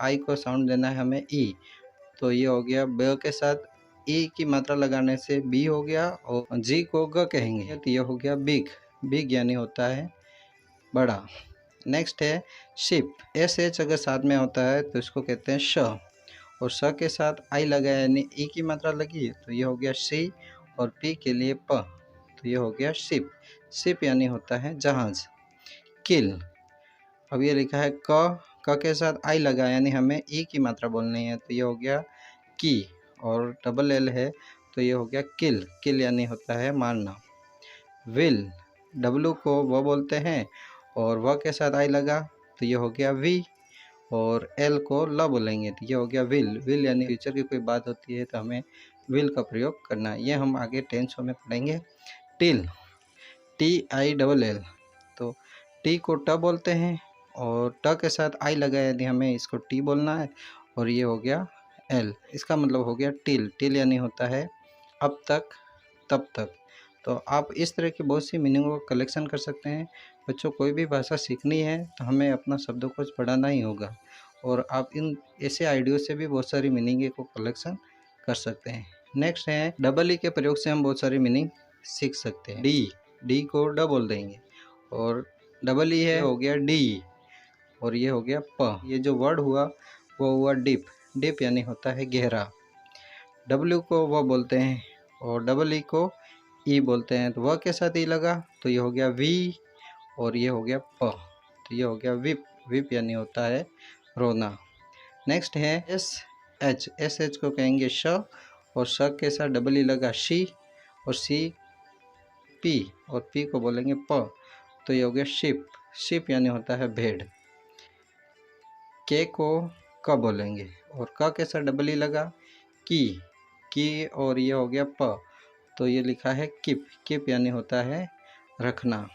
आई को साउंड देना है हमें ई, तो ये हो गया ब के साथ ई की मात्रा लगाने से बी हो गया, और जी को ग कहेंगे तो ये हो गया बिग। बिग यानी होता है बड़ा। नेक्स्ट है शिप। एस एच अगर साथ में होता है तो इसको कहते हैं श, और स के साथ आई लगा यानी ई की मात्रा लगी तो ये हो गया सी, और पी के लिए प, तो ये हो गया शिप। शिप यानी होता है जहाज। किल। अब ये लिखा है क के साथ आई लगा यानी हमें ई की मात्रा बोलनी है तो ये हो गया की, और डबल एल है तो ये हो गया किल। किल यानी होता है मारना। विल। डब्लू को वो बोलते हैं और व के साथ आई लगा तो ये हो गया वी, और एल को ल बोलेंगे तो ये हो गया विल। विल यानी फ्यूचर की कोई बात होती है तो हमें विल का प्रयोग करना है, ये हम आगे टेंसों में पढ़ेंगे। Till. T I double L, तो टी को ट बोलते हैं और ट के साथ आई लगा यानी हमें इसको टी बोलना है, और ये हो गया एल। इसका मतलब हो गया टिल। टिल यानी होता है अब तक, तब तक। तो आप इस तरह की बहुत सी मीनिंगों का कलेक्शन कर सकते हैं। बच्चों कोई भी भाषा सीखनी है तो हमें अपना शब्दकोश बढ़ाना ही होगा, और आप इन ऐसे आइडियो से भी बहुत सारी मीनिंग को कलेक्शन कर सकते हैं। नेक्स्ट है डबल ई के प्रयोग से हम बहुत सारी मीनिंग सीख सकते हैं। डी। डी को ड बोल देंगे, और डबल ई है हो गया डी, और ये हो गया प। ये जो वर्ड हुआ वो हुआ डिप। डिप यानी होता है गहरा। डब्ल्यू को वह बोलते हैं और डबल ई को ई बोलते हैं, तो वह के साथ ई लगा तो ये हो गया वी, और ये हो गया प, तो ये हो गया विप। विप यानी होता है रोना। नेक्स्ट है एस एच। एस एच को कहेंगे श, और श के साथ डबल ई लगा शी, और सी पी, और पी को बोलेंगे प, तो ये हो गया शिप। शिप यानी होता है भेड़। के को क बोलेंगे, और क के साथ डबल ई लगा की, और ये हो गया प, तो ये लिखा है किप। किप यानी होता है रखना।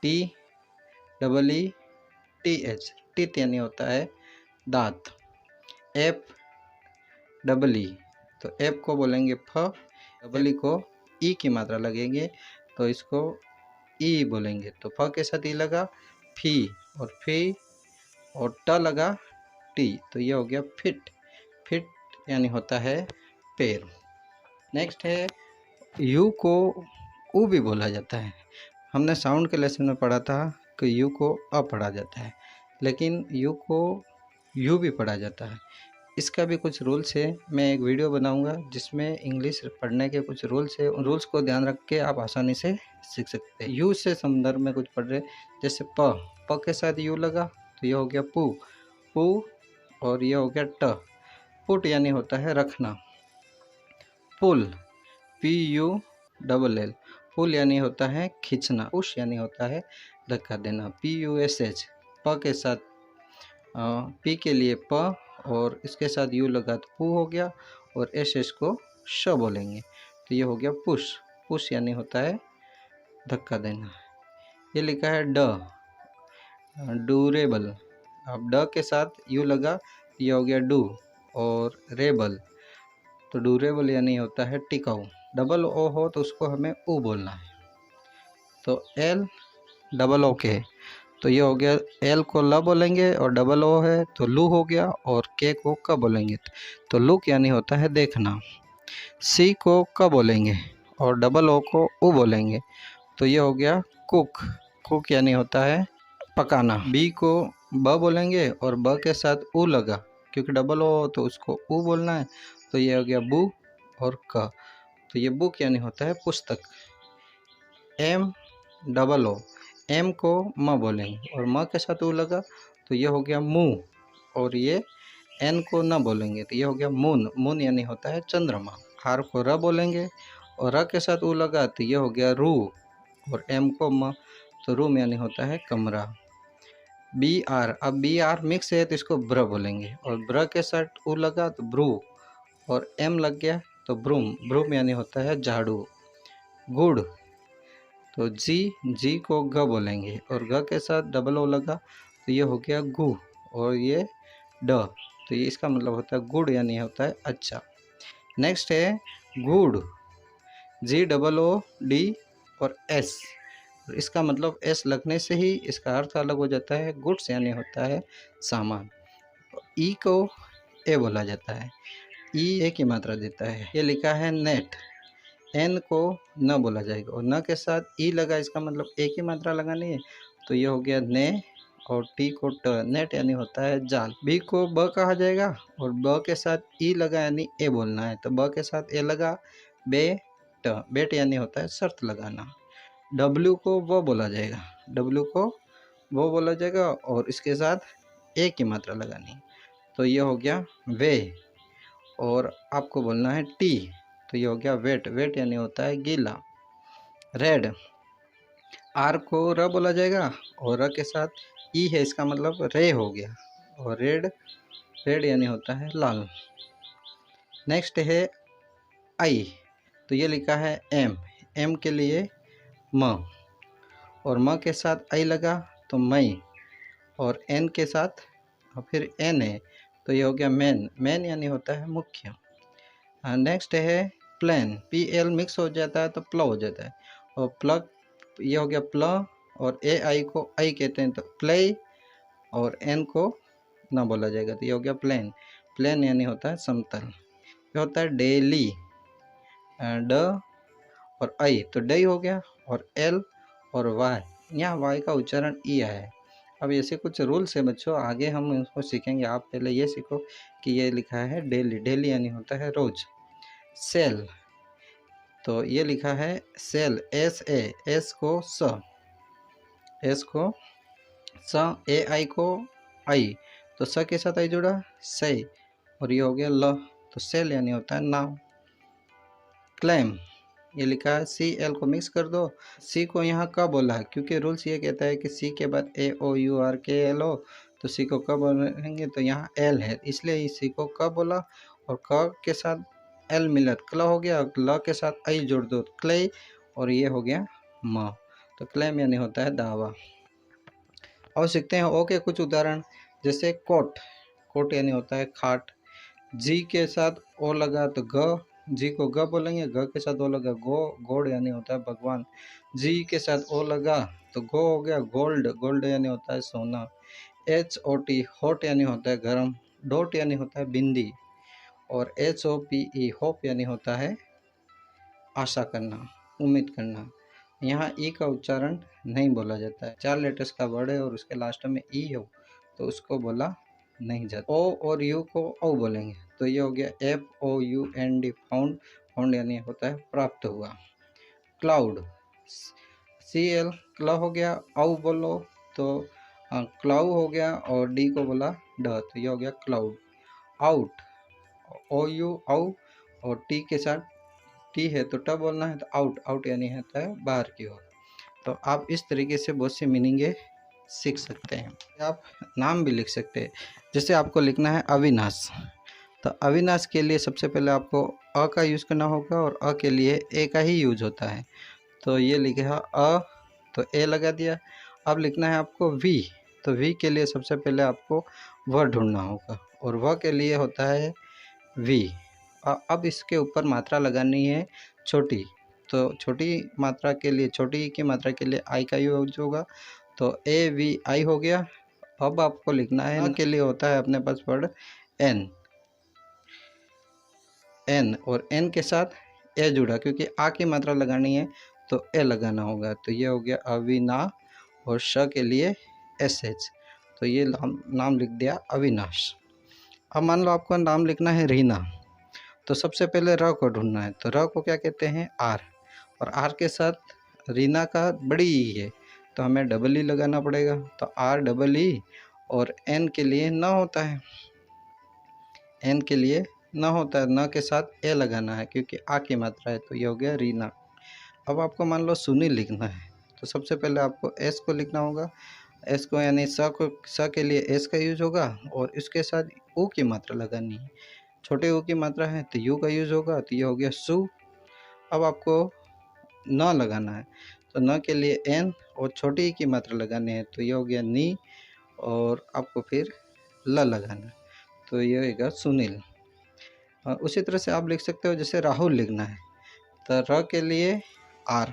T double E T H, teeth यानी होता है दांत। एफ डबल ई, तो एफ को बोलेंगे फ, डबल ई को ई की मात्रा लगेंगे तो इसको ई बोलेंगे, तो फ के साथ ई लगा फी, और फी और ट लगा टी, तो ये हो गया फिट। फिट यानी होता है पैर। नेक्स्ट है यू को ऊ भी बोला जाता है। हमने साउंड के लेसन में पढ़ा था कि यू को अ पढ़ा जाता है, लेकिन यू को यू भी पढ़ा जाता है। इसका भी कुछ रूल्स है, मैं एक वीडियो बनाऊंगा जिसमें इंग्लिश पढ़ने के कुछ रूल्स है। उन रूल्स को ध्यान रख के आप आसानी से सीख सकते हैं। यू से संदर्भ में कुछ पढ़ रहे, जैसे प के साथ यू लगा तो ये हो गया पू, पू, और ये हो गया ट, पुट यानी होता है रखना। पुल, पी यू डबल एल, पुल यानी होता है खींचना। पुश यानी होता है धक्का देना। पी यू एस एच, प के साथ पी के लिए प, और इसके साथ यू लगा तो पू हो गया, और एस एस को श बोलेंगे तो ये हो गया पुश। पुश यानी होता है धक्का देना। ये लिखा है ड, डूरेबल। अब ड के साथ यू लगा ये हो गया डू, और रेबल, तो डूरेबल यानी होता है टिकाऊ। डबल ओ हो तो उसको हमें ऊ बोलना है, तो एल डबल ओ के, तो ये हो गया एल को ल बोलेंगे, और डबल ओ है तो लू हो गया, और के को क बोलेंगे तो लुक यानी होता है देखना। सी को क बोलेंगे और डबल ओ को ऊ बोलेंगे तो ये हो गया कुक। कुक यानी होता है पकाना। बी को ब बोलेंगे और ब के साथ ऊ लगा, क्योंकि डबल ओ तो उसको ऊ बोलना है, तो ये हो गया बू और क, तो ये बुक यानी होता है पुस्तक। एम डबल ओ, एम को म बोलेंगे और म के साथ ऊ लगा तो ये हो गया मुँह, और ये एन को न बोलेंगे तो ये हो गया मून। मून यानी होता है चंद्रमा। आर को र बोलेंगे और र के साथ ऊ लगा तो ये हो गया रू, और एम को म, तो रूम यानी होता है कमरा। बी आर, अब बी आर मिक्स है तो इसको ब्र बोलेंगे, और ब्र के साथ ऊ लगा तो ब्रू, और एम लग गया तो ब्रूम। ब्रूम यानी होता है झाड़ू। गुड़, तो जी को ग बोलेंगे और ग के साथ डबल ओ लगा तो ये हो गया गु, और ये ड, तो ये इसका मतलब होता है गुड यानी होता है अच्छा। नेक्स्ट है गुड़, जी डबल ओ डी और एस, इसका मतलब एस लगने से ही इसका अर्थ अलग हो जाता है। गुड्स यानी होता है सामान। ई को ए बोला जाता है, ई ए की मात्रा देता है। ये लिखा है नेट, एन को न बोला जाएगा और न के साथ ई लगा, इसका मतलब ए की मात्रा लगानी है, तो ये हो गया ने और टी को ट, नेट यानी होता है जाल। बी को ब कहा जाएगा और ब के साथ ई लगा यानी ए बोलना है, तो ब के साथ ए लगा बेट, बेट यानी होता है शर्त लगाना। डब्ल्यू को वो बोला जाएगा, डब्ल्यू को वो बोला जाएगा और इसके साथ ए की मात्रा लगानी, तो ये हो गया वे और आपको बोलना है टी, तो ये हो गया वेट, वेट यानी होता है गीला। रेड, आर को र बोला जाएगा और र के साथ ई है, इसका मतलब रे हो गया और रेड, रेड यानी होता है लाल। नेक्स्ट है आई, तो ये लिखा है एम, एम के लिए म और म के साथ आई लगा तो मई और एन के साथ और फिर एन है, तो ये हो गया मैन, मैन यानी होता है मुख्य। नेक्स्ट है प्लेन, पी एल मिक्स हो जाता है तो प्ल हो जाता है और प्लग, ये हो गया प्ल और ए आई को आई कहते हैं तो प्ले और एन को ना बोला जाएगा, तो ये हो गया प्लेन, प्लेन यानी होता है समतल। ये होता है डेली, ड और आई तो डे हो गया और एल और वाई, यहाँ वाई का उच्चारण ई है। अब ऐसे कुछ रूल्स है बच्चों, आगे हम इसको सीखेंगे, आप पहले ये सीखो कि ये लिखा है डेली, डेली यानी होता है रोज। सेल, तो ये लिखा है सेल, एस ए, एस को स, एस को स, ए आई को आई, तो स के साथ आई जुड़ा से और ये हो गया ल, तो सेल यानी होता है नाव। क्लेम, ये लिखा है सी एल को मिक्स कर दो, सी को यहाँ क बोला है क्योंकि रूल्स ये कहता है कि सी के बाद ए ओ यू आर के एल हो, तो सी को क बोलेंगे तो यहाँ एल है, इसलिए सी को क बोला और क के साथ एल मिला क्ल हो गया, ल के साथ आई जोड़ दो क्ले और ये हो गया म, तो क्लेम यानी होता है दावा। और सीखते हैं ओ के कुछ उदाहरण, जैसे कोट, कोट यानी होता है खाट। जी के साथ ओ लगा तो ग, जी को ग बोलेंगे, ग के साथ ओ लगा गो, गोड़ यानी होता है भगवान। जी के साथ ओ लगा तो गो हो गया गोल्ड, गोल्ड यानी होता है सोना। एच ओ टी हॉट यानी होता है गर्म, डॉट यानी होता है बिंदी और H O P E hope यानी होता है आशा करना, उम्मीद करना। यहाँ ई का उच्चारण नहीं बोला जाता है, 4 लेटर्स का वर्ड है और उसके लास्ट में ई हो तो उसको बोला नहीं जाता। ओ और यू को ओ बोलेंगे, तो ये हो गया F O U N D found, found यानी होता है प्राप्त हुआ। क्लाउड, सी एल क्ला हो गया, औ बोलो तो क्लाउ हो गया और डी को बोला ड, तो ये हो गया क्लाउड। आउट, ओ यू औ और टी के साथ टी है तो ट बोलना है, तो आउट, आउट यानी होता है बाहर की ओर। तो आप इस तरीके से बहुत सी मीनिंगें सीख सकते हैं। आप नाम भी लिख सकते हैं, जैसे आपको लिखना है अविनाश, तो अविनाश के लिए सबसे पहले आपको अ का यूज़ करना होगा और अ के लिए ए का ही यूज होता है, तो ये लिखा अ तो ए लगा दिया। अब लिखना है आपको वी, तो वी के लिए सबसे पहले आपको व ढूंढना होगा और व के लिए होता है वी। अब इसके ऊपर मात्रा लगानी है छोटी, तो छोटी मात्रा के लिए, छोटी की मात्रा के लिए आई का यूज होगा, तो ए वी आई हो गया। अब आपको लिखना है न के लिए होता है अपने पास वर्ड एन, एन और एन के साथ ए जुड़ा क्योंकि आ की मात्रा लगानी है तो ए लगाना होगा, तो ये हो गया अविना और श के लिए एस एच, तो ये नाम लिख दिया अविनाश। अब मान लो आपको नाम लिखना है रीना, तो सबसे पहले र को ढूंढना है, तो र को क्या कहते हैं आर, और आर के साथ रीना का बड़ी ई है तो हमें डबल ई लगाना पड़ेगा, तो आर डबल ई और एन के लिए न होता है, एन के लिए न होता है, न के साथ ए लगाना है क्योंकि आ की मात्रा है, तो ये हो गया रीना। अब आपको मान लो सुनील लिखना है, तो सबसे पहले आपको एस को लिखना होगा, एस को यानी स के लिए एस का यूज होगा और इसके साथ ऊ की मात्रा लगानी है, छोटे ऊ की मात्रा है तो यू का यूज होगा, तो ये हो गया सु। अब आपको न लगाना है, तो न के लिए एन और छोटी ई की मात्रा लगानी है, तो ये हो गया नी और आपको फिर ल लगाना है, तो ये होगा सुनील। उसी तरह से आप लिख सकते हो, जैसे राहुल लिखना है तो र के लिए आर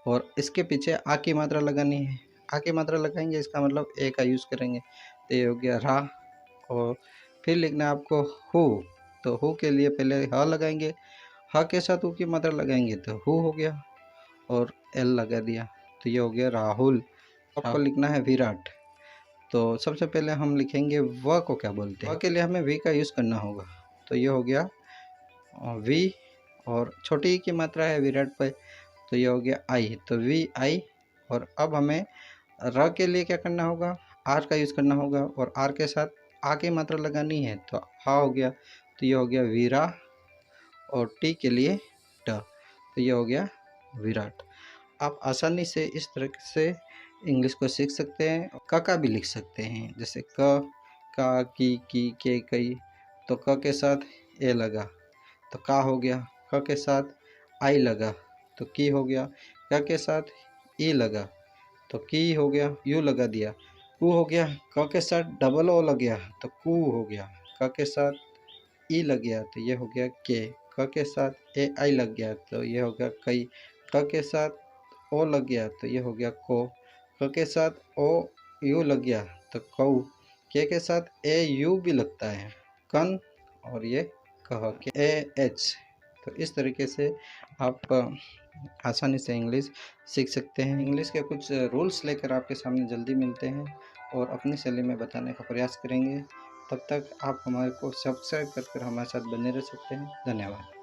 और इसके पीछे आ की मात्रा लगानी है, आ की मात्रा लगाएंगे इसका मतलब ए का यूज़ करेंगे, तो ये हो गया रा। और फिर लिखना है आपको हु। तो हु के लिए पहले ह लगाएंगे, ह के साथ उ की मात्रा लगाएंगे तो हु हो गया और एल लगा दिया तो ये हो गया राहुल। आपको लिखना है विराट। तो सबसे पहले हम लिखेंगे व को क्या बोलते हैं। व के लिए हमें वी का यूज़ करना होगा तो ये हो गया वी, और छोटी ई की मात्रा है विराट पे तो ये हो गया आई, तो वी आई। और अब हमें र के लिए क्या करना होगा, आर का यूज़ करना होगा और आर के साथ आ की मात्रा लगानी है तो हा हो गया तो ये हो गया वीरा, और टी के लिए ट तो ये हो गया विराट। आप आसानी से इस तरह से इंग्लिश को सीख सकते हैं। क का भी लिख सकते हैं, जैसे क, का, की, के, कई। तो क के साथ ए लगा तो का हो गया, क के साथ आई लगा तो की हो गया, क के साथ ई लगा तो की हो गया, यू लगा दिया, कू हो गया, क के साथ डबल ओ लग गया तो कू हो गया, क के साथ ई लग गया तो ये हो गया के, क के साथ ए आई लग गया तो ये हो गया कई, क के साथ ओ लग गया तो ये हो गया को, क के साथ ओ यू लग गया तो कऊ, के साथ ए यू भी लगता है कन, और ये कह के ए एच। तो इस तरीके से आप आसानी से इंग्लिश सीख सकते हैं। इंग्लिश के कुछ रूल्स लेकर आपके सामने जल्दी मिलते हैं और अपनी शैली में बताने का प्रयास करेंगे। तब तक आप हमारे को सब्सक्राइब कर हमारे साथ बने रह सकते हैं। धन्यवाद।